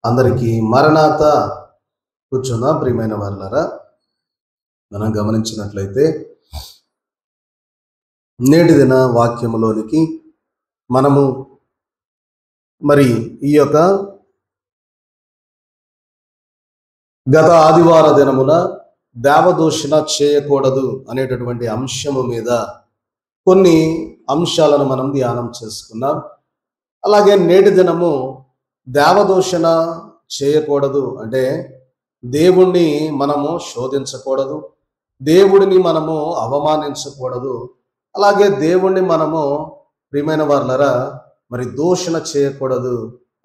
అందరికీ మరణాత. కూర్చున్న ప్రియమైన వారులారా, మనం గమనించినట్లయితే నేటి దిన వాక్యములోనికి మనము మరి ఈ యొక్క గత ఆదివార దినమున దేవదూషణ చేయకూడదు అనేటటువంటి అంశము మీద కొన్ని అంశాలను మనం ధ్యానం చేసుకున్నాం. అలాగే నేటి దినము దేవదూషణ చేయకూడదు అంటే దేవుణ్ణి మనము శోధించకూడదు, దేవుడిని మనము అవమానించకూడదు, అలాగే దేవుణ్ణి మనము ప్రియమైన వారులారా మరి దూషణ చేయకూడదు,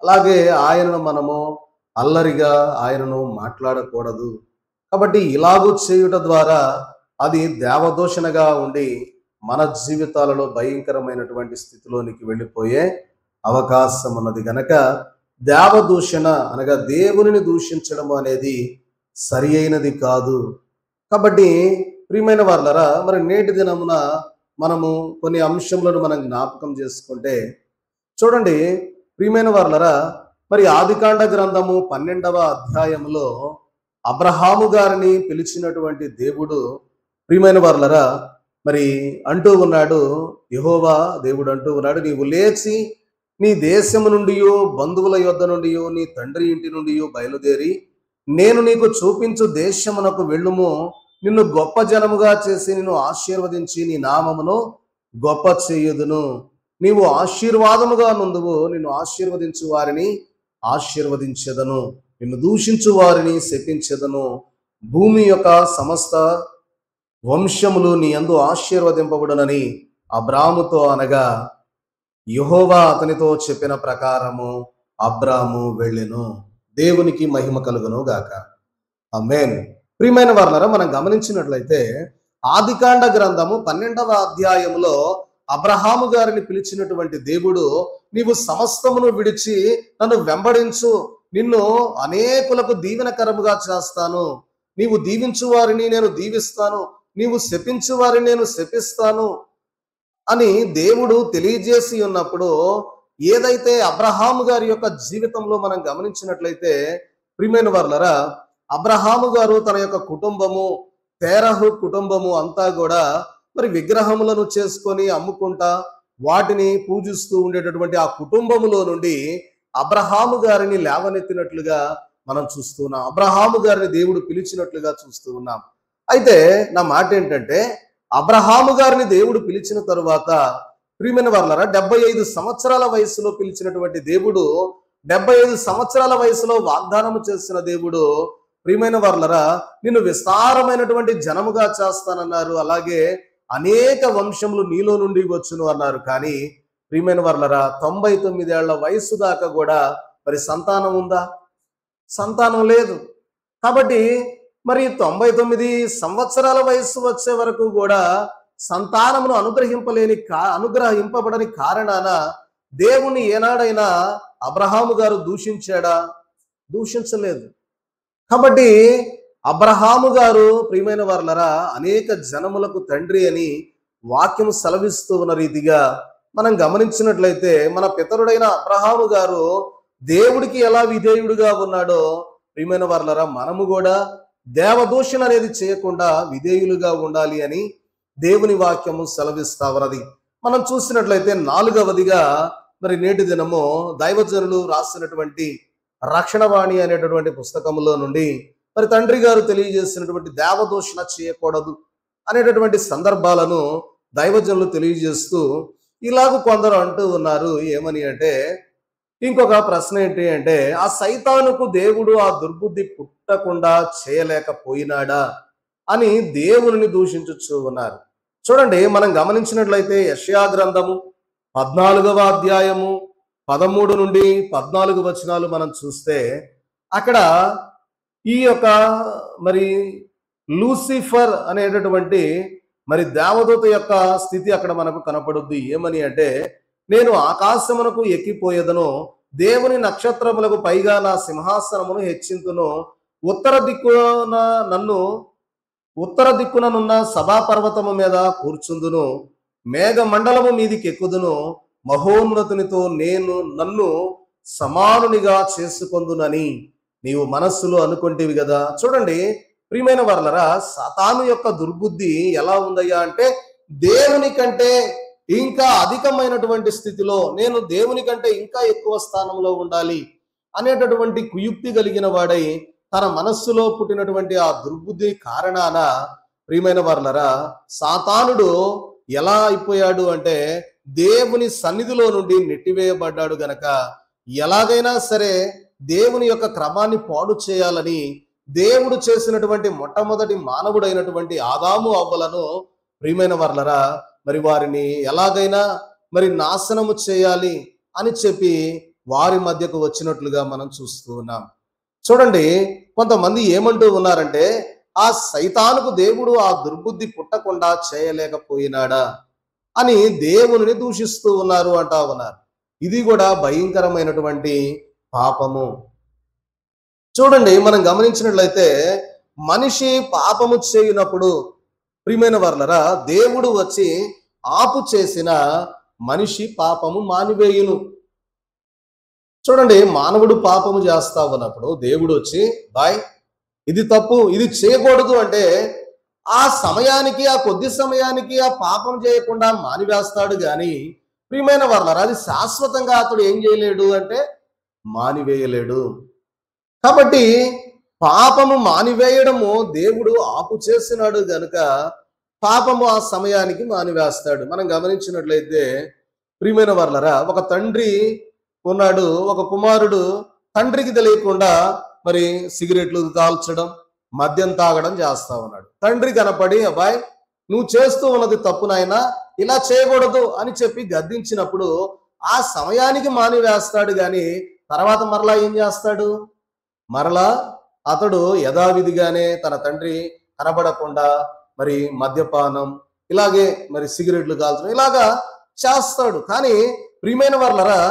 అలాగే ఆయనను మనము అల్లరిగా ఆయనను మాట్లాడకూడదు. కాబట్టి ఇలాగూ చేయుట ద్వారా అది దేవదూషణగా ఉండి మన జీవితాలలో భయంకరమైనటువంటి స్థితిలోనికి వెళ్ళిపోయే అవకాశం ఉన్నది. గనక దేవదూషణ అనగా దేవునిని దూషించడం అనేది సరి అయినది కాదు. కాబట్టి ప్రియమైన వారులారా, మరి నేటి దినమున మనము కొన్ని అంశములను మనం జ్ఞాపకం చేసుకుంటే చూడండి ప్రియమైన వారులారా, మరి ఆదికాండ గ్రంథము 12వ అధ్యాయంలో అబ్రహాము గారిని పిలిచినటువంటి దేవుడు ప్రియమైన వారులారా మరి అంటూ ఉన్నాడు, యెహోవా దేవుడు అంటూ ఉన్నాడు, నీవు లేచి నీ దేశము నుండి బంధువుల యొద్ద నుండి నీ తండ్రి ఇంటి నుండి బయలుదేరి నేను నీకు చూపించు దేశమునకు వెళ్ళుము, నిన్ను గొప్ప జనముగా చేసి నిన్ను ఆశీర్వదించి నీ నామమును గొప్ప చేయుదును, నీవు ఆశీర్వాదముగా నుందువు, నిన్ను ఆశీర్వదించు వారిని ఆశీర్వదించెదను, నిన్ను దూషించు వారిని శపించెదను, భూమి యొక్క సమస్త వంశములు నీ యందు ఆశీర్వదింపబడునని అబ్రాముతో అనగా యెహోవా అతనితో చెప్పిన ప్రకారము అబ్రాము వెళ్ళెను. దేవునికి మహిమ కలుగును గాక. ఆమేన్. ప్రియమైన వారులారా, మనం గమనించినట్లయితే ఆదికాండ గ్రంథము 12వ అధ్యాయములో అబ్రహాము గారిని పిలిచినటువంటి దేవుడు, నీవు సమస్తమును విడిచి నన్ను వెంబడించు, నిన్ను అనేకులకు దీవెనకరముగా చేస్తాను, నీవు దీవించు వారిని నేను దీవిస్తాను, నీవు శపించు వారిని నేను శపిస్తాను అని దేవుడు తెలియజేసి ఉన్నప్పుడు, ఏదైతే అబ్రహాము గారి యొక్క జీవితంలో మనం గమనించినట్లయితే ప్రియమైన వారులారా, అబ్రహాము గారు తన యొక్క కుటుంబము, తేరహు కుటుంబము అంతా కూడా మరి విగ్రహములను చేసుకొని అమ్ముకుంటా వాటిని పూజిస్తూ ఉండేటటువంటి ఆ కుటుంబములో నుండి అబ్రహాము గారిని లేవనెత్తినట్లుగా మనం చూస్తున్నాం. అబ్రహాము గారిని దేవుడు పిలిచినట్లుగా చూస్తూ ఉన్నాం. అయితే నా మాట ఏంటంటే, అబ్రహాము గారిని దేవుడు పిలిచిన తరువాత ప్రియమైన వారులారా 75 సంవత్సరాల వయసులో పిలిచినటువంటి దేవుడు, 75 సంవత్సరాల వయసులో వాగ్దానము చేసిన దేవుడు ప్రియమైన వారులారా నిన్ను విస్తారమైనటువంటి జనముగా చేస్తానన్నారు, అలాగే అనేక వంశములు నీలో నుండి వచ్చును అన్నారు. కానీ ప్రియమైన వారులారా 99 ఏళ్ల వయసు దాకా కూడా మరి సంతానం ఉందా? సంతానం లేదు. కాబట్టి మరి 99 సంవత్సరాల వయస్సు వచ్చే వరకు కూడా సంతానమును అనుగ్రహింపబడని కారణాన దేవుణ్ణి ఏనాడైనా అబ్రహాము గారు దూషించాడా? దూషించలేదు. కాబట్టి అబ్రహాము గారు ప్రియమైన వారులారా అనేక జనములకు తండ్రి అని వాక్యము సెలవిస్తూ ఉన్న రీతిగా మనం గమనించినట్లయితే మన పితరుడైన అబ్రహాము గారు దేవుడికి ఎలా విధేయుడుగా ఉన్నాడో ప్రియమైన వారులారా మనము కూడా దేవదూషణ అనేది చేయకుండా విధేయులుగా ఉండాలి అని దేవుని వాక్యము సెలవిస్తా ఉన్నది. మనం చూసినట్లయితే 4వదిగా మరి నేటి దినము దైవజనులు రాసినటువంటి రక్షణవాణి అనేటటువంటి పుస్తకములో నుండి మరి తండ్రి గారు తెలియజేసినటువంటి దేవదూషణ చేయకూడదు అనేటటువంటి సందర్భాలను దైవజనులు తెలియజేస్తూ ఇలాగ కొందరు అంటూ ఉన్నారు. ఏమని అంటే, ఇంకొక ప్రశ్న ఏంటి అంటే, ఆ సైతానుకు దేవుడు ఆ దుర్బుద్ధి పుట్టకుండా చేయలేకపోయినాడా అని దేవుని దూషించుచూ ఉన్నారు. చూడండి, మనం గమనించినట్లయితే యెషయా గ్రంథము 14వ అధ్యాయము 13 నుండి 14 వచనాలు మనం చూస్తే అక్కడ ఈ యొక్క మరి లూసిఫర్ అనేటటువంటి మరి దేవదూత యొక్క స్థితి అక్కడ మనకు కనపడుద్ది. ఏమని అంటే, నేను ఆకాశమునకు ఎక్కిపోయేదను, దేవుని నక్షత్రములకు పైగా నా సింహాసనమును హెచ్చింతును, ఉత్తర దిక్కుననున్న సభాపర్వతము మీద కూర్చుందును, మేఘ మండలము మీదికి ఎక్కుదును, మహోన్నతునితో నన్ను సమానునిగా చేసుకొందునని నీవు మనస్సులో అనుకుంటేవి కదా. చూడండి ప్రియమైన వారలరా, సాతాను యొక్క దుర్బుద్ధి ఎలా ఉందయ్యా అంటే, దేవుని కంటే ఇంకా అధికమైనటువంటి స్థితిలో, నేను దేవుని కంటే ఇంకా ఎక్కువ స్థానంలో ఉండాలి అనేటటువంటి కుయుక్తి కలిగిన వాడై తన మనస్సులో పుట్టినటువంటి ఆ దుర్బుద్ధి కారణాన ప్రియమైన వారలరా, సాతానుడు ఎలా అయిపోయాడు అంటే దేవుని సన్నిధిలో నుండి నెట్టివేయబడ్డాడు గనక ఎలాగైనా సరే దేవుని యొక్క క్రమాన్ని పాడు చేయాలని దేవుడు చేసినటువంటి మొట్టమొదటి మానవుడైనటువంటి ఆదాము అవ్వలను ప్రియమైన వారలరా, మరి వారిని ఎలాగైనా మరి నాశనము చేయాలి అని చెప్పి వారి మధ్యకు వచ్చినట్లుగా మనం చూస్తూ ఉన్నాం. చూడండి కొంతమంది ఏమంటూ ఉన్నారంటే, ఆ సైతానుకు దేవుడు ఆ దుర్బుద్ధి పుట్టకుండా చేయలేకపోయినాడా అని దేవుని దూషిస్తూ ఉన్నారు అంటా ఉన్నారు. ఇది కూడా భయంకరమైనటువంటి పాపము. చూడండి మనం గమనించినట్లయితే మనిషి పాపము చేయునప్పుడు ప్రియమైన వారలరా, దేవుడు వచ్చి ఆపు చేసిన మనిషి పాపము మానివేయును. చూడండి మానవుడు పాపము చేస్తా ఉన్నప్పుడు దేవుడు వచ్చి బాయ్ ఇది తప్పు, ఇది చేయకూడదు అంటే ఆ సమయానికి, ఆ కొద్ది సమయానికి ఆ పాపం చేయకుండా మానివేస్తాడు కానీ ప్రియమైన వారలారా, అది శాశ్వతంగా అతడు ఏం చేయలేడు అంటే మానివేయలేడు. కాబట్టి పాపము మానివేయడము దేవుడు ఆపు చేసినాడు గనుక పాపము ఆ సమయానికి మానివేస్తాడు. మనం గమనించినట్లయితే ప్రియమైన వారలారా, ఒక తండ్రి ఉన్నాడు, ఒక కుమారుడు తండ్రికి తెలియకుండా మరి సిగరెట్లు కాల్చడం, మద్యం తాగడం చేస్తా ఉన్నాడు. తండ్రి కనపడి అబ్బాయి నువ్వు చేస్తూ ఉన్నది తప్పు నాయనా, ఇలా చేయకూడదు అని చెప్పి గద్దించినప్పుడు ఆ సమయానికి మానివేస్తాడు కానీ తర్వాత మరలా ఏం చేస్తాడు, మరలా అతడు యథావిధిగానే తన తండ్రి కనబడకుండా మరి మద్యపానం, ఇలాగే మరి సిగరెట్లు కాల్చడం ఇలాగా చేస్తాడు. కానీ ప్రియమైన వారలారా,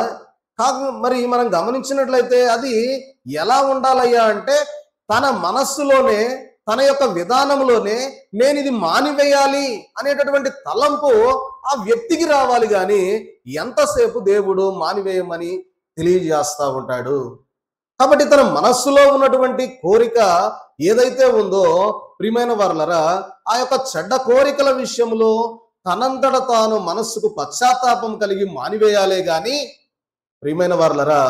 మరి మనం గమనించినట్లయితే అది ఎలా ఉండాలయ్యా అంటే తన మనస్సులోనే, తన యొక్క విధానంలోనే నేను ఇది మానివేయాలి అనేటటువంటి తలంపు ఆ వ్యక్తికి రావాలి కానీ ఎంతసేపు దేవుడు మానివేయమని తెలియజేస్తా ఉంటాడు. కాబట్టి తన మనస్సులో ఉన్నటువంటి కోరిక ఏదైతే ఉందో ప్రియమైన వారలారా, ఆ యొక్క చెడ్డ కోరికల విషయంలో తనంతట తాను మనస్సుకు పశ్చాత్తాపం కలిగి మానివేయాలే గాని ప్రియమైన వారలారా,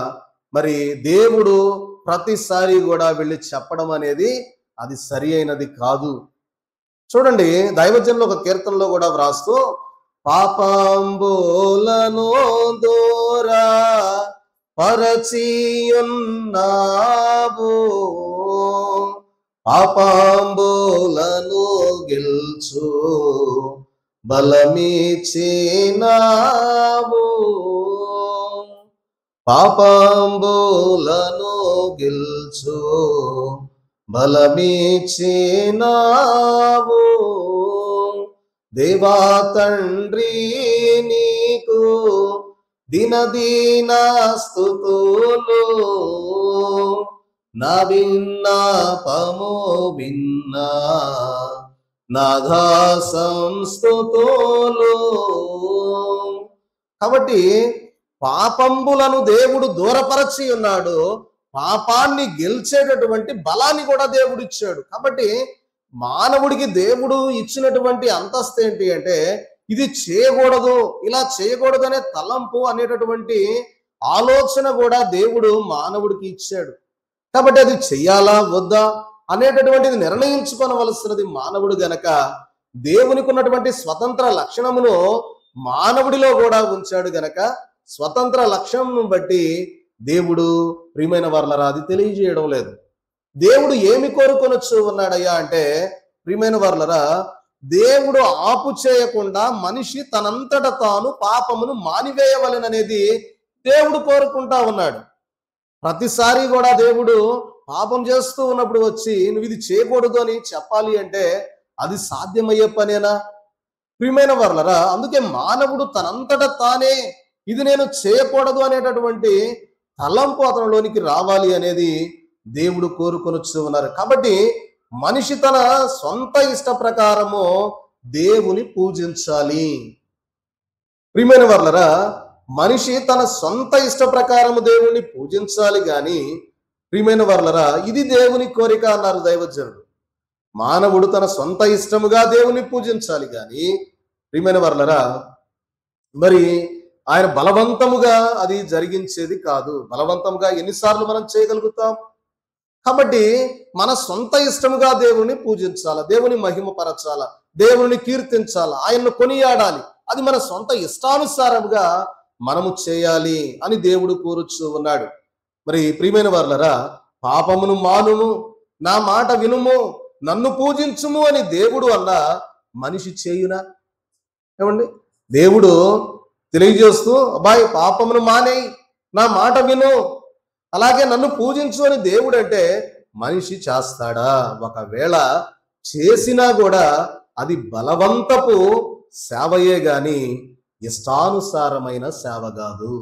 మరి దేవుడు ప్రతిసారి కూడా వెళ్ళి చెప్పడం అనేది అది సరి అయినది కాదు. చూడండి దైవజనులు ఒక కీర్తనలో కూడా వ్రాస్తూ, పాపంబులను దూరా పరచియున్నావు, పాపంబులను గెల్చు బలమిచ్చినావు, పాపంబులను గెల్చు బలమిచ్చినావు, దేవా తండ్రి నీకు దినదిన స్తుతులు, నా విన్నపము విన్నా నాథా సంస్తుతులు. కాబట్టి పాపంబులను దేవుడు దూరపరచి ఉన్నాడు, పాపాన్ని గెలిచేటటువంటి బలాన్ని కూడా దేవుడు ఇచ్చాడు. కాబట్టి మానవుడికి దేవుడు ఇచ్చినటువంటి అంతస్తు ఏంటి అంటే ఇది చేయకూడదు, ఇలా చేయకూడదు అనే తలంపు అనేటటువంటి ఆలోచన కూడా దేవుడు మానవుడికి ఇచ్చాడు. కాబట్టి అది చెయ్యాలా వద్దా అనేటటువంటిది నిర్ణయించుకోవలసినది మానవుడు గనక దేవునికి ఉన్నటువంటి స్వతంత్ర లక్షణమును మానవుడిలో కూడా ఉంచాడు గనక స్వతంత్ర లక్షణం బట్టి దేవుడు ప్రియమైన వారలారా అది తెలియజేయడం లేదు. దేవుడు ఏమి కోరుకొనొచ్చు ఉన్నాడయ్యా అంటే ప్రియమైన వారలారా, దేవుడు ఆపు చేయకుండా మనిషి తనంతట తాను పాపమును మానివేయవలెననేది దేవుడు కోరుకుంటా ఉన్నాడు. ప్రతిసారి కూడా దేవుడు పాపం చేస్తూ ఉన్నప్పుడు వచ్చి నువ్వు ఇది చేయకూడదు అని చెప్పాలి అంటే అది సాధ్యమయ్యే పనేనా ప్రియమైన వారలారా? అందుకే మానవుడు తనంతట తానే ఇది నేను చేయకూడదు అనేటటువంటి తలంపు అతనిలోనికి రావాలి అనేది దేవుడు కోరుకొనొచ్చు ఉన్నారు. కాబట్టి మనిషి తన సొంత ఇష్ట ప్రకారము దేవుని పూజించాలి. ప్రియమైన వారలారా, మనిషి తన సొంత ఇష్ట ప్రకారము దేవుణ్ణి పూజించాలి గాని, ప్రియమైన వర్లరా, ఇది దేవుని కోరిక అన్నారు దైవజనుడు. మానవుడు తన సొంత ఇష్టముగా దేవుని పూజించాలి గాని, ప్రియమైన వర్లరా, మరి ఆయన బలవంతముగా అది జరిగించేది కాదు. బలవంతముగా ఎన్నిసార్లు మనం చేయగలుగుతాం? కాబట్టి మన సొంత ఇష్టముగా దేవుని పూజించాల, దేవుని మహిమపరచాల, దేవుని కీర్తించాల, ఆయన్ను కొనియాడాలి. అది మన సొంత ఇష్టానుసారముగా మనము చేయాలి అని దేవుడు కోరుచూ ఉన్నాడు. మరి ప్రియమైన వర్లరా, పాపమును మానుము, నా మాట వినుము, నన్ను పూజించుము అని దేవుడు అన్న మనిషి చేయునా? ఏమండి, దేవుడు తెలియజేస్తూ, అబ్బాయి పాపమును మానేయి, నా మాట విను, అలాగే నన్ను పూజించు అని దేవుడు అంటే మనిషి చేస్తాడా? ఒకవేళ చేసినా కూడా అది బలవంతపు సేవయే గాని ఇష్టానుసారమైన సేవ కాదు.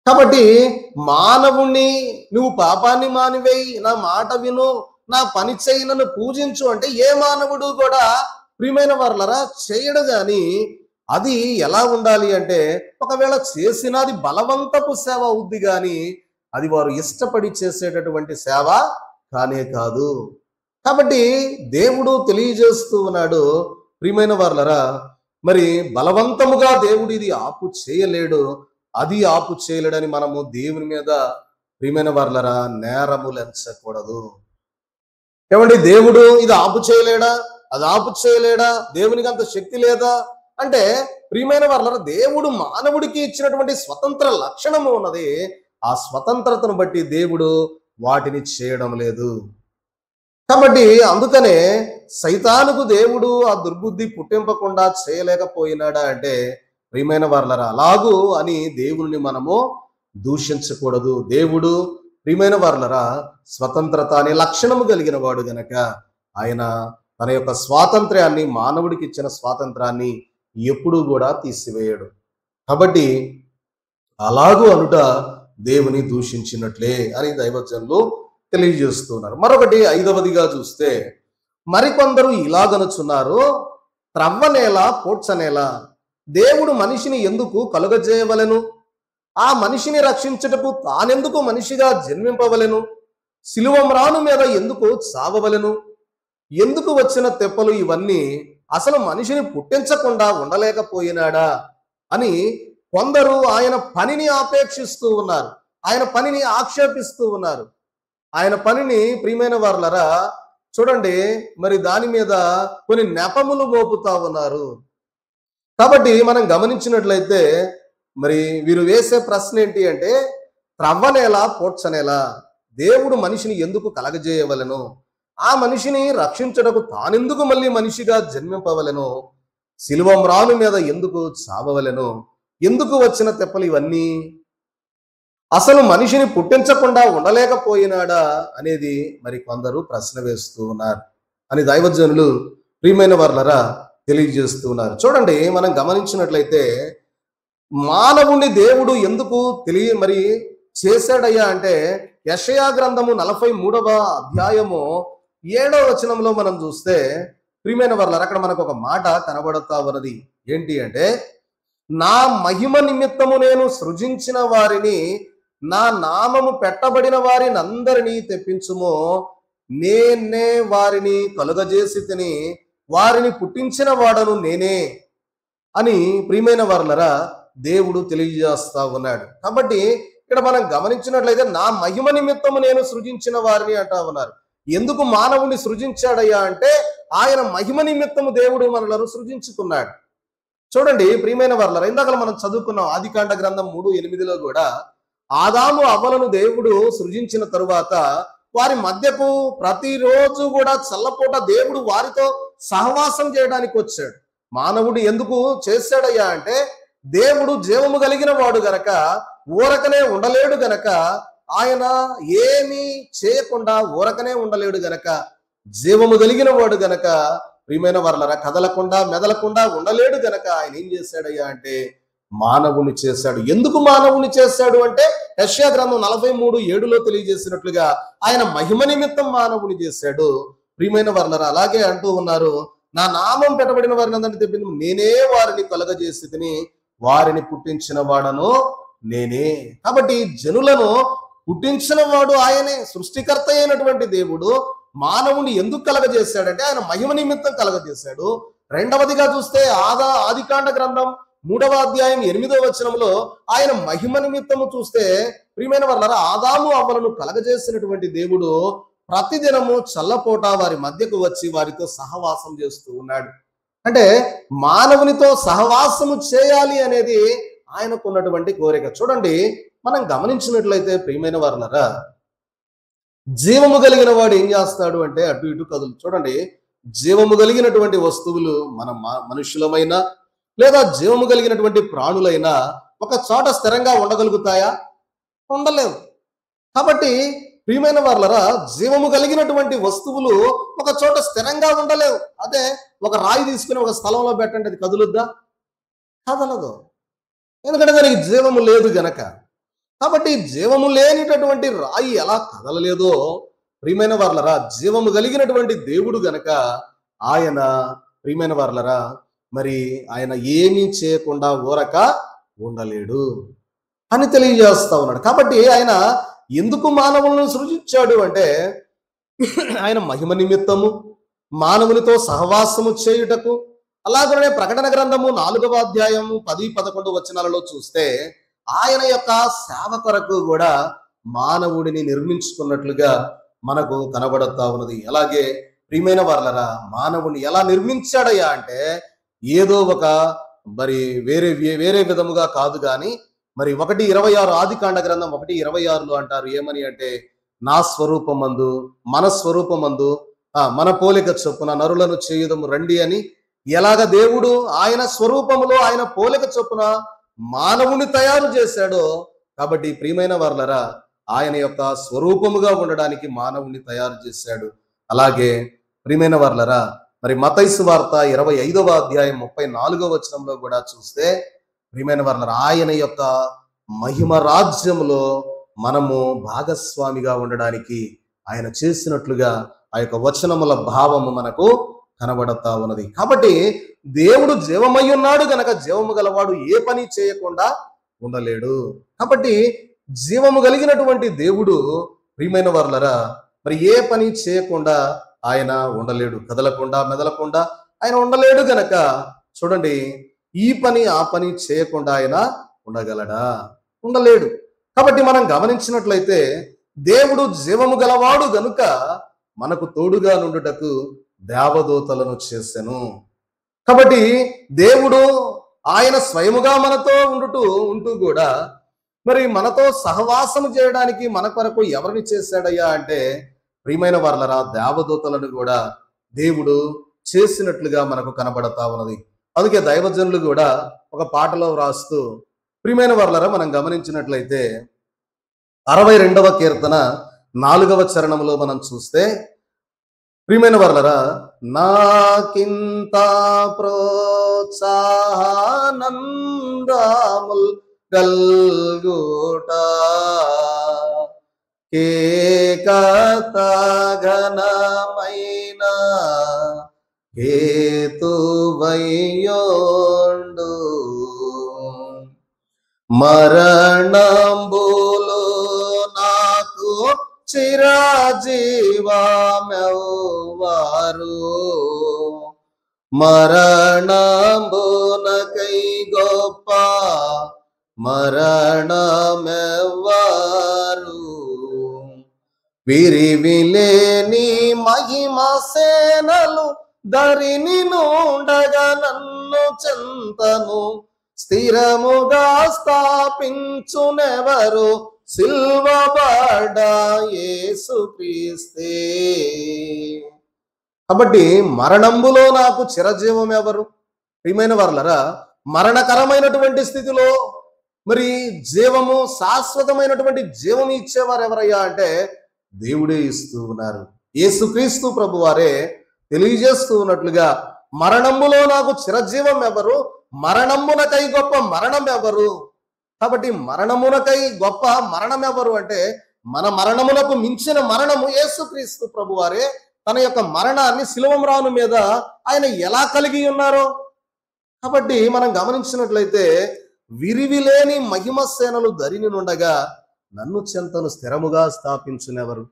కాబట్టి మానవుణ్ణి నువ్వు పాపాన్ని మానివేయి, నా మాట విను, నా పని చేయి, నన్ను పూజించు అంటే ఏ మానవుడు కూడా ప్రియమైన వర్లరా చేయడు. గాని అది ఎలా ఉండాలి అంటే, ఒకవేళ చేసినది బలవంతపు సేవ అవుద్ది గాని అది వారు ఇష్టపడి చేసేటటువంటి సేవ కానే కాదు. కాబట్టి దేవుడు తెలియజేస్తూ ఉన్నాడు, ప్రియమైన వర్లరా, మరి బలవంతముగా దేవుడు ఇది ఆపు చేయలేడు, అది ఆపు చేయలేడని మనము దేవుని మీద ప్రియమైన వర్లరా నేరములెంచకూడదు. ఏమండి, దేవుడు ఇది ఆపు చేయలేడా, అది ఆపు చేయలేడా, దేవునికి అంత శక్తి లేదా అంటే, ప్రియమైన వర్లరా, దేవుడు మానవుడికి ఇచ్చినటువంటి స్వతంత్ర లక్షణము ఉన్నది. ఆ స్వతంత్రతను బట్టి దేవుడు వాటిని చేయడం లేదు. కాబట్టి అందుకనే సైతానుకు దేవుడు ఆ దుర్బుద్ధి పుట్టింపకుండా చేయలేకపోయినాడా అంటే, ప్రియమైన వర్లరా, అలాగూ అని దేవుని మనము దూషించకూడదు. దేవుడు ప్రియమైన వర్లరా స్వతంత్రత అనే లక్షణము కలిగిన వాడు గనక ఆయన తన యొక్క స్వాతంత్ర్యాన్ని, మానవుడికి ఇచ్చిన స్వాతంత్రాన్ని ఎప్పుడూ కూడా తీసివేయడు. కాబట్టి అలాగూ అనుట దేవుని దూషించినట్లే అని దైవజనులు తెలియజేస్తున్నారు. మరొకటి 5వదిగా చూస్తే, మరికొందరు ఇలాగనుచున్నారు, త్రవ్వనేల పోడ్చనేల, దేవుడు మనిషిని ఎందుకు కలుగజేయవలెను? ఆ మనిషిని రక్షించుటకు తానెందుకు మనిషిగా జన్మింపవలెను? శిలువ మ్రాను మీద ఎందుకు చావవలెను? ఎందుకు వచ్చిన తెప్పలు ఇవన్నీ? అసలు మనిషిని పుట్టించకుండా ఉండలేకపోయినాడా అని కొందరు ఆయన పనిని ఆపేక్షిస్తూ ఉన్నారు, ఆయన పనిని ఆక్షేపిస్తూ ఉన్నారు. ఆయన పనిని ప్రియమైన వర్లరా చూడండి, మరి దాని మీద కొన్ని నెపములు మోపుతా ఉన్నారు. కాబట్టి మనం గమనించినట్లయితే మరి వీరు వేసే ప్రశ్న ఏంటి అంటే, త్రవ్వనేలా పోడ్చనేలా, దేవుడు మనిషిని ఎందుకు కలగజేయవలెను? ఆ మనిషిని రక్షించటకు తానెందుకు మళ్ళీ మనిషిగా జన్మింపవలెను? శిలువ మ్రాను మీద ఎందుకు చావవలెను? ఎందుకు వచ్చిన తెప్పలు ఇవన్నీ? అసలు మనిషిని పుట్టించకుండా ఉండలేకపోయినాడా అనేది మరి కొందరు ప్రశ్న వేస్తూ ఉన్నారు అని దైవజనులు ప్రియమైన వర్లరా తెలియజేస్తూ ఉన్నారు. చూడండి, మనం గమనించినట్లయితే మానవుణ్ణి దేవుడు ఎందుకు మరి చేశాడయ్యా అంటే, యెషయా గ్రంథము 43వ అధ్యాయము 7వ వచనంలో మనం చూస్తే, ప్రియమైన వర్లరా అక్కడ మనకు ఒక మాట కనబడుతా ఉన్నది. ఏంటి అంటే, నా మహిమ నిమిత్తము నేను సృజించిన వారిని, నా నామము పెట్టబడిన వారిని అందరినీ తెప్పించుము, నేనే వారిని కలుగజేసి తిని, వారిని పుట్టించిన వాడను నేనే అని ప్రియమైన వర్లరా దేవుడు తెలియజేస్తా ఉన్నాడు. కాబట్టి ఇక్కడ మనం గమనించినట్లయితే నా మహిమ నిమిత్తము నేను సృజించిన వారిని అంటా ఉన్నారు. ఎందుకు మానవుని సృజించాడయ్యా అంటే, ఆయన మహిమ నిమిత్తము దేవుడు మనలను సృజించుకున్నాడు. చూడండి ప్రియమైన వర్లరా, ఇందాక మనం చదువుకున్నాం ఆదికాండ గ్రంథం 3:8లో కూడా, ఆదాము అవ్వలను దేవుడు సృజించిన తరువాత వారి మధ్యకు ప్రతిరోజు కూడా చల్లపూట దేవుడు వారితో సహవాసం చేయడానికి వచ్చాడు. మానవుడు ఎందుకు చేశాడయ్యా అంటే, దేవుడు జీవము కలిగిన వాడు గనక, ఊరకనే ఉండలేడు గనక, ఆయన ఏమీ చేయకుండా ఊరకనే ఉండలేడు గనక, జీవము కలిగిన వాడు గనక ప్రియమైన వర్లరా కదలకుండా మెదలకుండా ఉండలేడు గనక ఆయన ఏం చేశాడయ్యా అంటే మానవుని చేశాడు. ఎందుకు మానవుని చేశాడు అంటే, యెషయా గ్రంథం 43:7లో తెలియజేసినట్లుగా ఆయన మహిమ నిమిత్తం మానవుని చేశాడు. ప్రియమైన వర్లరా అలాగే అంటూ ఉన్నారు, నా నామం పెట్టబడిన వారిని అందరినీ తెప్పింది, నేనే వారిని కలుగజేసి తిని, వారిని పుట్టించిన వాడను నేనే. కాబట్టి జనులను పుట్టించిన వాడు ఆయనే. సృష్టికర్త అయినటువంటి దేవుడు మానవుని ఎందుకు కలగజేశాడంటే ఆయన మహిమ నిమిత్తం కలగజేశాడు. రెండవదిగా చూస్తే ఆదికాండ గ్రంథం 3వ అధ్యాయం 8వ వచనంలో ఆయన మహిమ నిమిత్తము చూస్తే ప్రియమైన వాళ్ళారా, ఆదాము అవ్వలను కలగజేసినటువంటి దేవుడు ప్రతిదినము చల్లపోట వారి మధ్యకు వచ్చి వారితో సహవాసం చేస్తూ ఉన్నాడు. అంటే మానవునితో సహవాసము చేయాలి అనేది ఆయనకున్నటువంటి కోరిక. చూడండి, మనం గమనించినట్లయితే ప్రియమైన వారులారా, జీవము కలిగిన వాడు ఏం చేస్తాడు అంటే అటు ఇటు కదులు. చూడండి, జీవము కలిగినటువంటి వస్తువులు మన మనుషులమైనా లేదా జీవము కలిగినటువంటి ప్రాణులైనా ఒక చోట స్థిరంగా ఉండగలుగుతాయా? ఉండలేవు. కాబట్టి ప్రియమైన వారులారా, జీవము కలిగినటువంటి వస్తువులు ఒక చోట స్థిరంగా ఉండలేవు. అదే ఒక రాయి తీసుకుని ఒక స్థలంలో పెట్టండి, అది కదులుద్దా? కదలదు. ఎందుకంటే దానికి జీవము లేదు గనక. కాబట్టి జీవము లేనిటటువంటి రాయి ఎలా కదలలేదో ప్రియమైన వారులారా, జీవము కలిగినటువంటి దేవుడు గనక ఆయన ప్రియమైన వారులారా మరి ఆయన ఏమీ చేయకుండా ఊరక ఉండలేడు అని తెలియజేస్తా ఉన్నాడు. కాబట్టి ఆయన ఎందుకు మానవులను సృజించాడు అంటే ఆయన మహిమ నిమిత్తము, మానవునితో సహవాసము చేయుటకు. అలాగనే ప్రకటన గ్రంథము 4వ అధ్యాయము 10-11 వచనాలలో చూస్తే ఆయన యొక్క సేవ కొరకు కూడా మానవుడిని నిర్మించుకున్నట్లుగా మనకు కనబడుతా ఉన్నది. అలాగే ప్రియమైన వారులారా, మానవుని ఎలా నిర్మించాడయ్యా అంటే ఏదో ఒక మరి వేరే విధముగా కాదు కానీ మరి 1:26 ఆదికాండ గ్రంథం 1:26లో అంటారు ఏమని అంటే, నా స్వరూపమందు మన స్వరూపమందు మన పోలిక చొప్పున నరులను చేయుదము రండి అని. ఎలాగ దేవుడు ఆయన స్వరూపములో ఆయన పోలిక చొప్పున మానవుని తయారు చేశాడో, కాబట్టి ప్రియమైన వారులారా ఆయన యొక్క స్వరూపముగా ఉండడానికి మానవుని తయారు చేశాడు. అలాగే ప్రియమైన వారులారా మరి మత్తయి సువార్త 25వ అధ్యాయం 34వ వచనంలో కూడా చూస్తే ప్రియమైన వారులారా ఆయన యొక్క మహిమ రాజ్యములో మనము భాగస్వామిగా ఉండడానికి ఆయన చేసినట్లుగా ఆ యొక్క వచనముల భావము మనకు కనబడతా ఉన్నది. కాబట్టి దేవుడు జీవమై ఉన్నాడు గనక జీవము గలవాడు ఏ పని చేయకుండా ఉండలేడు. కాబట్టి జీవము కలిగినటువంటి దేవుడు ప్రియమైన వారులారా మరి ఏ పని చేయకుండా ఆయన ఉండలేడు. కదలకుండా మెదలకుండా ఆయన ఉండలేడు గనక చూడండి, ఈ పని ఆ పని చేయకుండా ఆయన ఉండగలడా? ఉండలేడు. కాబట్టి మనం గమనించినట్లయితే దేవుడు జీవము గలవాడు గనుక మనకు తోడుగా నుండుటకు దేవదూతలను చేసెను. కాబట్టి దేవుడు ఆయన స్వయముగా మనతో ఉంటూ కూడా మరి మనతో సహవాసం చేయడానికి మన కొరకు ఎవరిని చేశాడయ్యా అంటే ప్రియమైన వారులారా దేవదూతలను కూడా దేవుడు చేసినట్లుగా మనకు కనబడతా ఉన్నది. అందుకే దైవజనులు కూడా ఒక పాటలో వ్రాస్తూ ప్రియమైన వారులారా మనం గమనించినట్లయితే 62వ కీర్తన 4వ చరణంలో మనం చూస్తే ప్రియమైన వారులారా, నాకింత ప్రోత్సాహానందముల్ గల్గుట కేకత ఘనమైన హేతువయ్యోండు మరణంబులు నాకు చిరజీవమెవ్వారు మరణంబునకై గొప్ప మరణమెవ్వారు విరివిలేని మహిమా సేనలు ధరిని నుండగా నన్ను చెంతను స్థిరముగా స్థాపించునెవరు సిల్వబడ్డ యేసుక్రీస్తే. కాబట్టి మరణంబులో నాకు చిరజీవం ఎవరు? ప్రియమైన వారులారా, మరణకరమైనటువంటి స్థితిలో మరి జీవము శాశ్వతమైనటువంటి జీవం ఇచ్చేవారు ఎవరయ్యా అంటే దేవుడే ఇస్తూ ఉన్నారు. యేసుక్రీస్తు ప్రభు వారే తెలియజేస్తూ ఉన్నట్లుగా మరణములో నాకు చిరజీవం ఎవరు, మరణమునకై గొప్ప మరణం ఎవరు? కాబట్టి మరణమునకై గొప్ప మరణం ఎవరు అంటే మన మరణములకు మించిన మరణము యేసుక్రీస్తు ప్రభు వారే తన యొక్క మరణాన్ని శిలువ మ్రాను మీద ఆయన ఎలా కలిగి ఉన్నారో. కాబట్టి మనం గమనించినట్లయితే విరివిలేని మహిమ సేనలు ధరిని నుండగా నన్ను చెంతను స్థిరముగా స్థాపించునెవరు.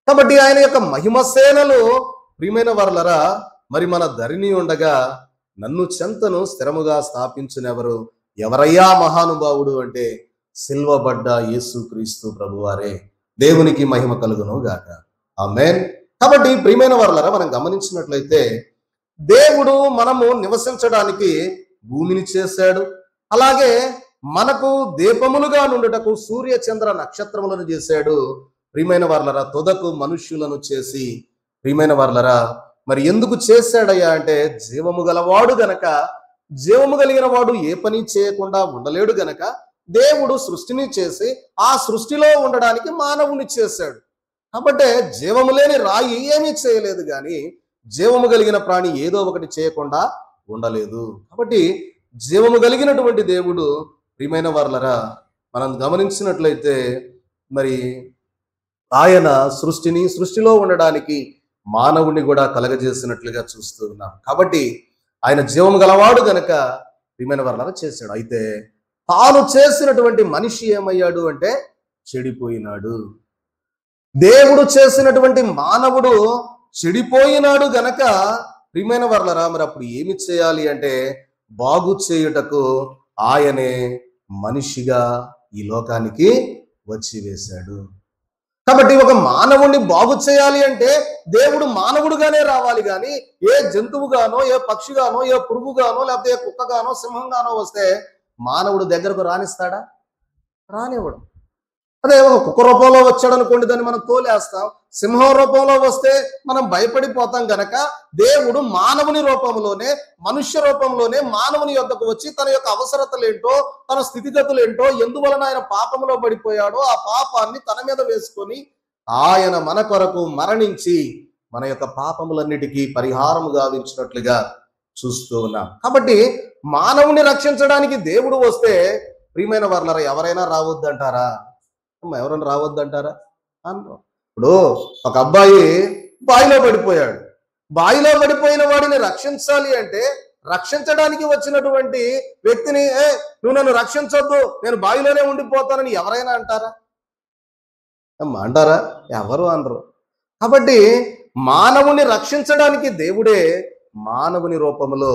కాబట్టి ఆయన యొక్క మహిమ సేనలు ప్రియమైన వారలరా మరి మన ధరిని ఉండగా నన్ను చెంతను స్థిరముగా స్థాపించునెవరు. ఎవరయ్యా మహానుభావుడు అంటే సిల్వబడ్డ యేసుక్రీస్తు ప్రభువారే. దేవునికి మహిమ కలుగును గాక. ఆమేన్. కాబట్టి ప్రియమైన వారలారా మనం గమనించినట్లయితే దేవుడు మనము నివసించడానికి భూమిని చేశాడు. అలాగే మనకు దీపములుగా నుండుటకు సూర్య చంద్ర నక్షత్రములను చేశాడు. ప్రియమైన వారలారా తుదకు మనుష్యులను చేసి ప్రియమైన వారలారా మరి ఎందుకు చేశాడయ్యా అంటే జీవము గలవాడు గనక, జీవము కలిగిన వాడు ఏ పని చేయకుండా ఉండలేడు గనక దేవుడు సృష్టిని చేసి ఆ సృష్టిలో ఉండడానికి మానవుని చేశాడు. కాబట్టి జీవము లేని రాయి ఏమీ చేయలేదు, కానీ జీవము కలిగిన ప్రాణి ఏదో ఒకటి చేయకుండా ఉండలేదు. కాబట్టి జీవము కలిగినటువంటి దేవుడు ప్రియమైన వారలరా మనం గమనించినట్లయితే మరి ఆయన సృష్టిలో ఉండడానికి మానవుని కూడా కలగజేసినట్లుగా చూస్తూ ఉన్నాం. కాబట్టి ఆయన జీవము గలవాడు గనక ప్రియమైన వారలరా చేశాడు. అయితే తాను చేసినటువంటి మనిషి ఏమయ్యాడు అంటే చెడిపోయినాడు. దేవుడు చేసినటువంటి మానవుడు చెడిపోయినాడు గనక ప్రియమైన వారలారా మరి అప్పుడు ఏమి చేయాలి అంటే బాగు చేయుటకు ఆయనే మనిషిగా ఈ లోకానికి వచ్చి వేశాడు. కాబట్టి ఒక మానవుణ్ణి బాగు చేయాలి అంటే దేవుడు మానవుడుగానే రావాలి, కానీ ఏ జంతువుగానో ఏ పక్షిగానో ఏ పురుగుగానో లేకపోతే ఏ కుక్కగానో సింహంగానో వస్తే మానవుడు దగ్గరకు రానిస్తాడా? రానివ్వడు. అదే ఒక కుక్క రూపంలో వచ్చాడు అనుకోండి, దాన్ని మనం తోలేస్తాం. సింహం రూపంలో వస్తే మనం భయపడిపోతాం గనక దేవుడు మానవుని రూపంలోనే మనుష్య రూపంలోనే మానవుని యొద్దకు వచ్చి తన యొక్క అవసరతలేంటో తన స్థితిగతులేంటో ఎందువలన ఆయన పాపంలో పడిపోయాడో ఆ పాపాన్ని తన మీద వేసుకొని ఆయన మన కొరకు మరణించి మన యొక్క పాపములన్నిటికీ పరిహారము గావించినట్లుగా చూస్తూ ఉన్నాం. కాబట్టి మానవుని రక్షించడానికి దేవుడు వస్తే ప్రియమైన వారలారా ఎవరైనా రావద్దంటారా? ఎవరైనా రావద్దంటారా? ఇప్పుడు ఒక అబ్బాయి బావిలో పడిపోయాడు. బావిలో పడిపోయిన వాడిని రక్షించాలి అంటే రక్షించడానికి వచ్చినటువంటి వ్యక్తిని నువ్వు నన్ను రక్షించొద్దు, నేను బావిలోనే ఉండిపోతానని ఎవరైనా అంటారా? అంటారా? ఎవరు అనరు. కాబట్టి మానవుని రక్షించడానికి దేవుడే మానవుని రూపంలో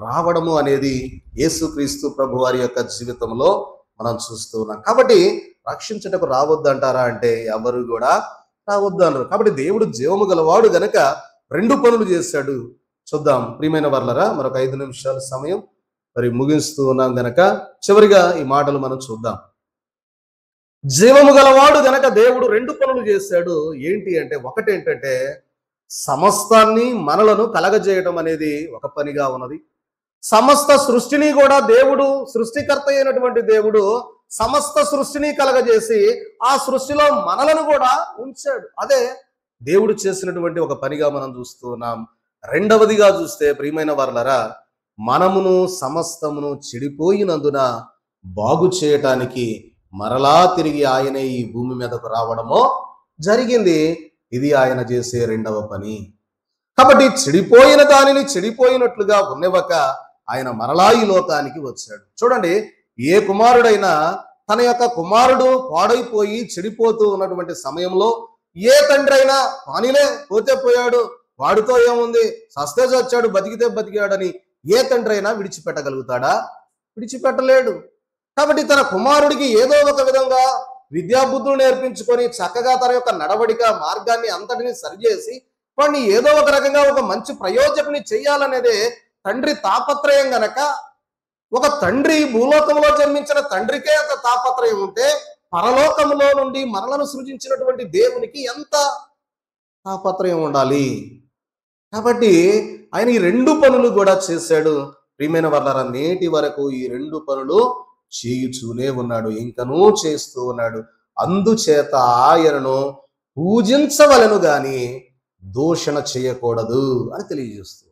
రావడము అనేది యేసుక్రీస్తు ప్రభు వారి యొక్క జీవితంలో మనం చూస్తూ ఉన్నాం. కాబట్టి రక్షించటకు రావద్దంటారా అంటే ఎవరు కూడా రావద్దు అనరు. కాబట్టి దేవుడు జీవము గలవాడు గనక రెండు పనులు చేశాడు. చూద్దాం ప్రియమైన వారలారా, మరొక 5 నిమిషాల సమయం మరి ముగిస్తూ ఉన్నాం గనక చివరిగా ఈ మాటలు మనం చూద్దాం. జీవము గలవాడు గనక దేవుడు రెండు పనులు చేశాడు. ఏంటి అంటే ఒకటేంటంటే సమస్తాన్ని మనలను కలగజేయడం అనేది ఒక పనిగా ఉన్నది. సమస్త సృష్టిని కూడా దేవుడు సృష్టికర్త అయినటువంటి దేవుడు సమస్త సృష్టిని కలగజేసి ఆ సృష్టిలో మనలను కూడా ఉంచాడు. అదే దేవుడు చేసినటువంటి ఒక పనిగా మనం చూస్తూ ఉన్నాం. రెండవదిగా చూస్తే ప్రియమైన వారలారా మనమును సమస్తమును చెడిపోయినందున బాగు చేయటానికి మరలా తిరిగి ఆయనే ఈ భూమి మీదకు రావడమో జరిగింది. ఇది ఆయన చేసే రెండవ పని. కాబట్టి చెడిపోయిన దానిని చెడిపోయినట్లుగా ఉన్నవక ఆయన మరలా ఈ లోకానికి వచ్చాడు. చూడండి, ఏ కుమారుడైనా తన యొక్క కుమారుడు పాడైపోయి చెడిపోతూ ఉన్నటువంటి సమయంలో ఏ తండ్రి అయినా పానిలే పోతే పోయాడు, వాడితో ఏముంది, సస్తే చచ్చాడు బతికితే బతికాడని ఏ తండ్రి అయినా విడిచిపెట్టగలుగుతాడా? విడిచిపెట్టలేడు. కాబట్టి తన కుమారుడికి ఏదో ఒక విధంగా విద్యాబుద్ధులు నేర్పించుకొని చక్కగా తన యొక్క నడవడిక మార్గాన్ని అంతటిని సరిచేసి వాడిని ఏదో ఒక రకంగా ఒక మంచి ప్రయోజకుని చెయ్యాలనేదే తండ్రి తాపత్రయం గనక ఒక తండ్రి భూలోకంలో జన్మించిన తండ్రికే అంత తాపత్రయం ఉంటే పరలోకములో నుండి మనలను సృజించినటువంటి దేవునికి ఎంత తాపత్రయం ఉండాలి? కాబట్టి ఆయన ఈ రెండు పనులు కూడా చేశాడు. ప్రియమైన వారలారా నేటి వరకు ఈ రెండు పనులు చేయుచూనే ఉన్నాడు, ఇంకనూ చేస్తూ ఉన్నాడు. అందుచేత ఆయనను పూజించవలను గాని దూషణ చేయకూడదు అని తెలియజేస్తూ.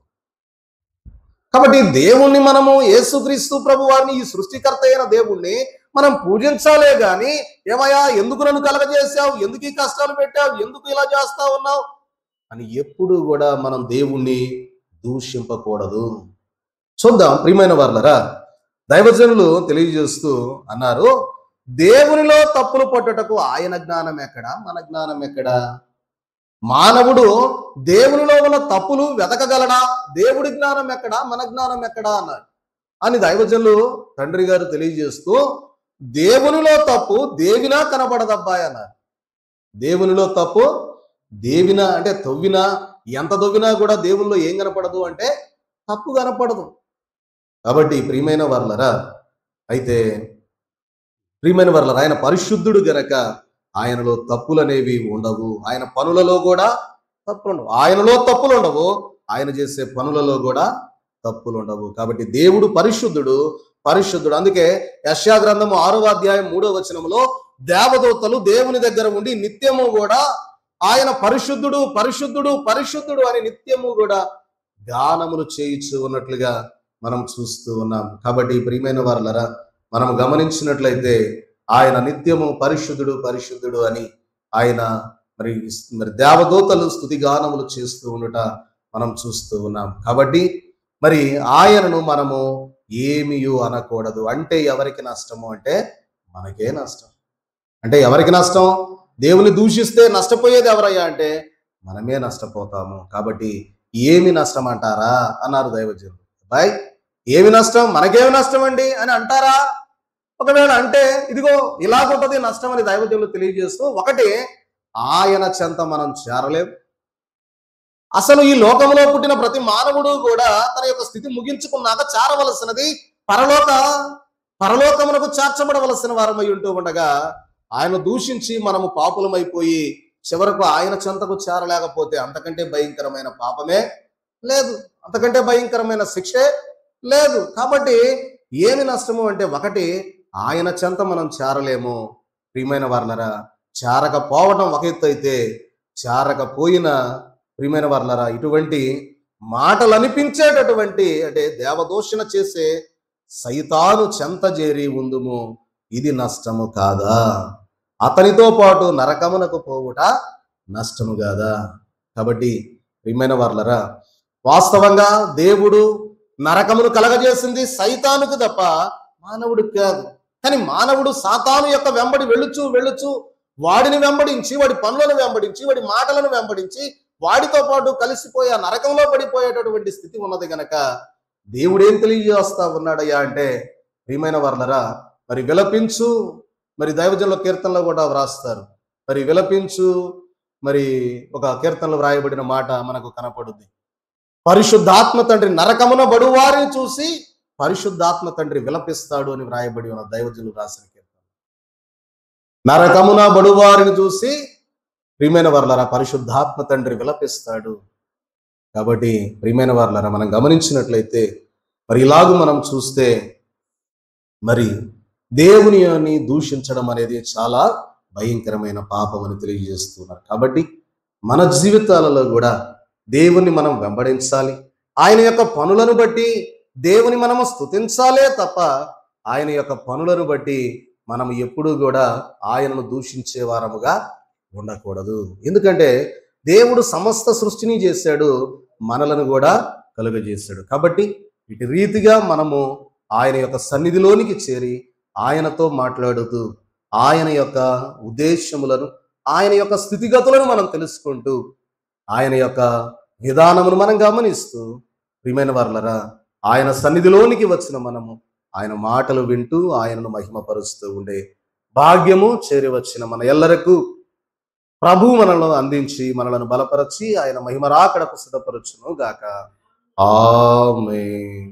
కాబట్టి దేవుణ్ణి మనము యేసుక్రీస్తు ప్రభు వారిని ఈ సృష్టికర్త అయిన దేవుణ్ణి మనం పూజించాలే గాని ఏమయ్యా ఎందుకు నన్ను కలగజేసావు, ఎందుకు ఈ కష్టాలు పెట్టావు, ఎందుకు ఇలా చేస్తా ఉన్నావు అని ఎప్పుడు కూడా మనం దేవుణ్ణి దూషింపకూడదు. చూద్దాం ప్రియమైన వారలారా, దైవజనులు తెలియజేస్తూ అన్నారు, దేవునిలో తప్పులు పట్టుటకు ఆయన జ్ఞానం ఎక్కడా, మన జ్ఞానం ఎక్కడా? మానవుడు దేవునిలో ఉన్న తప్పులు వెతకగలడా? దేవుడి జ్ఞానం ఎక్కడా, మన జ్ఞానం ఎక్కడా అన్నారు. అని దైవజనులు తండ్రి గారు తెలియజేస్తూ, దేవునిలో తప్పు దేవినా కనబడదబ్బాయి అన్నారు. దేవునిలో తప్పు దేవినా అంటే తవ్వినా, ఎంత తవ్వినా కూడా దేవునిలో ఏం కనపడదు అంటే తప్పు కనపడదు. కాబట్టి ప్రియమైన వర్లరా, ఆయన పరిశుద్ధుడు గనక ఆయనలో తప్పులు అనేవి ఉండవు. ఆయన పనులలో కూడా తప్పులు ఉండవు. ఆయనలో తప్పులు ఉండవు, ఆయన చేసే పనులలో కూడా తప్పులు ఉండవు. కాబట్టి దేవుడు పరిశుద్ధుడు. అందుకే యెషయా గ్రంథము 6వ అధ్యాయం 3వ వచనంలో దేవదూతలు దేవుని దగ్గర ఉండి నిత్యము కూడా ఆయన పరిశుద్ధుడు పరిశుద్ధుడు పరిశుద్ధుడు అని నిత్యము కూడా గానములు చేయించు ఉన్నట్లుగా మనం చూస్తూ ఉన్నాం. కాబట్టి ప్రియమైన వారలరా, మనం గమనించినట్లయితే ఆయన నిత్యము పరిశుద్ధుడు పరిశుద్ధుడు అని ఆయన మరి దేవదూతలు స్తుతి గానములు చేస్తూ ఉండట మనం చూస్తూ ఉన్నాం. కాబట్టి మరి ఆయనను మనము ఏమీయూ అనకూడదు. అంటే ఎవరికి నష్టము అంటే మనకే నష్టం. అంటే ఎవరికి నష్టం? దేవుని దూషిస్తే నష్టపోయేది ఎవరయ్యా అంటే మనమే నష్టపోతాము. కాబట్టి ఏమి నష్టం అంటారా అన్నారు దైవజనులు. బాయ్, ఏమి నష్టం? మనకేమి నష్టం అండి అని అంటారా? ఒకవేళ అంటే ఇదిగో ఇలాగుంటది నష్టం అని దైవజనులు తెలియజేస్తూ, ఒకటి, ఆయన చెంత మనం చేరలేం. అసలు ఈ లోకంలో పుట్టిన ప్రతి మానవుడు కూడా తన యొక్క స్థితి ముగించుకున్నాక చేరవలసినది పరలోకమునకు చేర్చబడవలసిన వారమై ఉంటూ ఉండగా ఆయన దూషించి మనము పాపులమైపోయి చివరకు ఆయన చెంతకు చేరలేకపోతే అంతకంటే భయంకరమైన పాపమే లేదు, అంతకంటే భయంకరమైన శిక్షే లేదు. కాబట్టి ఏమి నష్టము అంటే ఒకటి, ఆయన చెంత మనం చేరలేము. ప్రియమైన వారలరా, చేరకపోవడం ఒక ఎత్తు అయితే, చేరకపోయిన ప్రియమైన వారలరా, ఇటువంటి మాటలు అనిపించేటటువంటి అంటే దేవదూషణ చేసే సైతాను చెంత చేరి ఉందుము, ఇది నష్టము కాదా? అతనితో పాటు నరకమునకు పోవుట నష్టము కాదా? కాబట్టి ప్రియమైన వారలరా, వాస్తవంగా దేవుడు నరకమును కలగజేసింది సైతానుకు తప్ప మానవుడికి కాదు. కానీ మానవుడు సాతాను యొక్క వెంబడి వెళ్ళుచు వాడిని వెంబడించి, వాడి పనులను వెంబడించి, వాడి మాటలను వెంబడించి వాడితో పాటు కలిసిపోయి ఆ నరకంలో పడిపోయేటటువంటి స్థితి ఉన్నది గనక దేవుడేం తెలియజేస్తా ఉన్నాడయ్యా అంటే, ప్రియమైన వారలరా, మరి విలపించు, మరి దైవజనుల కీర్తనలో కూడా వ్రాస్తారు, మరి విలపించు, మరి ఒక కీర్తనలో వ్రాయబడిన మాట మనకు కనపడుద్ది. పరిశుద్ధాత్మ తండ్రి నరకమున బడువారిని చూసి పరిశుద్ధాత్మ తండ్రి విలపిస్తాడు అని వ్రాయబడి ఉన్న దైవజనులు రాసిన కీర్తన. నరకమున బడువారిని చూసి ప్రియమైన వారలారా పరిశుద్ధాత్మ తండ్రి విలపిస్తాడు. కాబట్టి ప్రియమైన వారలారా, మనం గమనించినట్లయితే మరి ఇలాగూ మనం చూస్తే మరి దేవుని దూషించడం అనేది చాలా భయంకరమైన పాపం అని తెలియజేస్తున్నారు. కాబట్టి మన జీవితాలలో కూడా దేవుని మనం వెంబడించాలి. ఆయన యొక్క పనులను బట్టి దేవుని మనము స్తుతించాలే తప్ప ఆయన యొక్క పనులను బట్టి మనం ఎప్పుడూ కూడా ఆయనను దూషించే వారముగా ఉండకూడదు. ఎందుకంటే దేవుడు సమస్త సృష్టిని చేశాడు, మనలను కూడా కలుగజేశాడు. కాబట్టి ఇటు రీతిగా మనము ఆయన యొక్క సన్నిధిలోనికి చేరి ఆయనతో మాట్లాడుతూ ఆయన యొక్క ఉద్దేశములను, ఆయన యొక్క స్థితిగతులను మనం తెలుసుకుంటూ, ఆయన యొక్క విధానమును మనం గమనిస్తూ, ప్రియమైన వారలారా, ఆయన సన్నిధిలోనికి వచ్చిన మనము ఆయన మాటలు వింటూ ఆయనను మహిమపరుస్తూ ఉండే భాగ్యము చేరి వచ్చిన మన ఎల్లరకు ప్రభు మనలను అందించి మనలను బలపరచి ఆయన మహిమ రాకడకు సిద్ధపరచును గాక. ఆమేన్.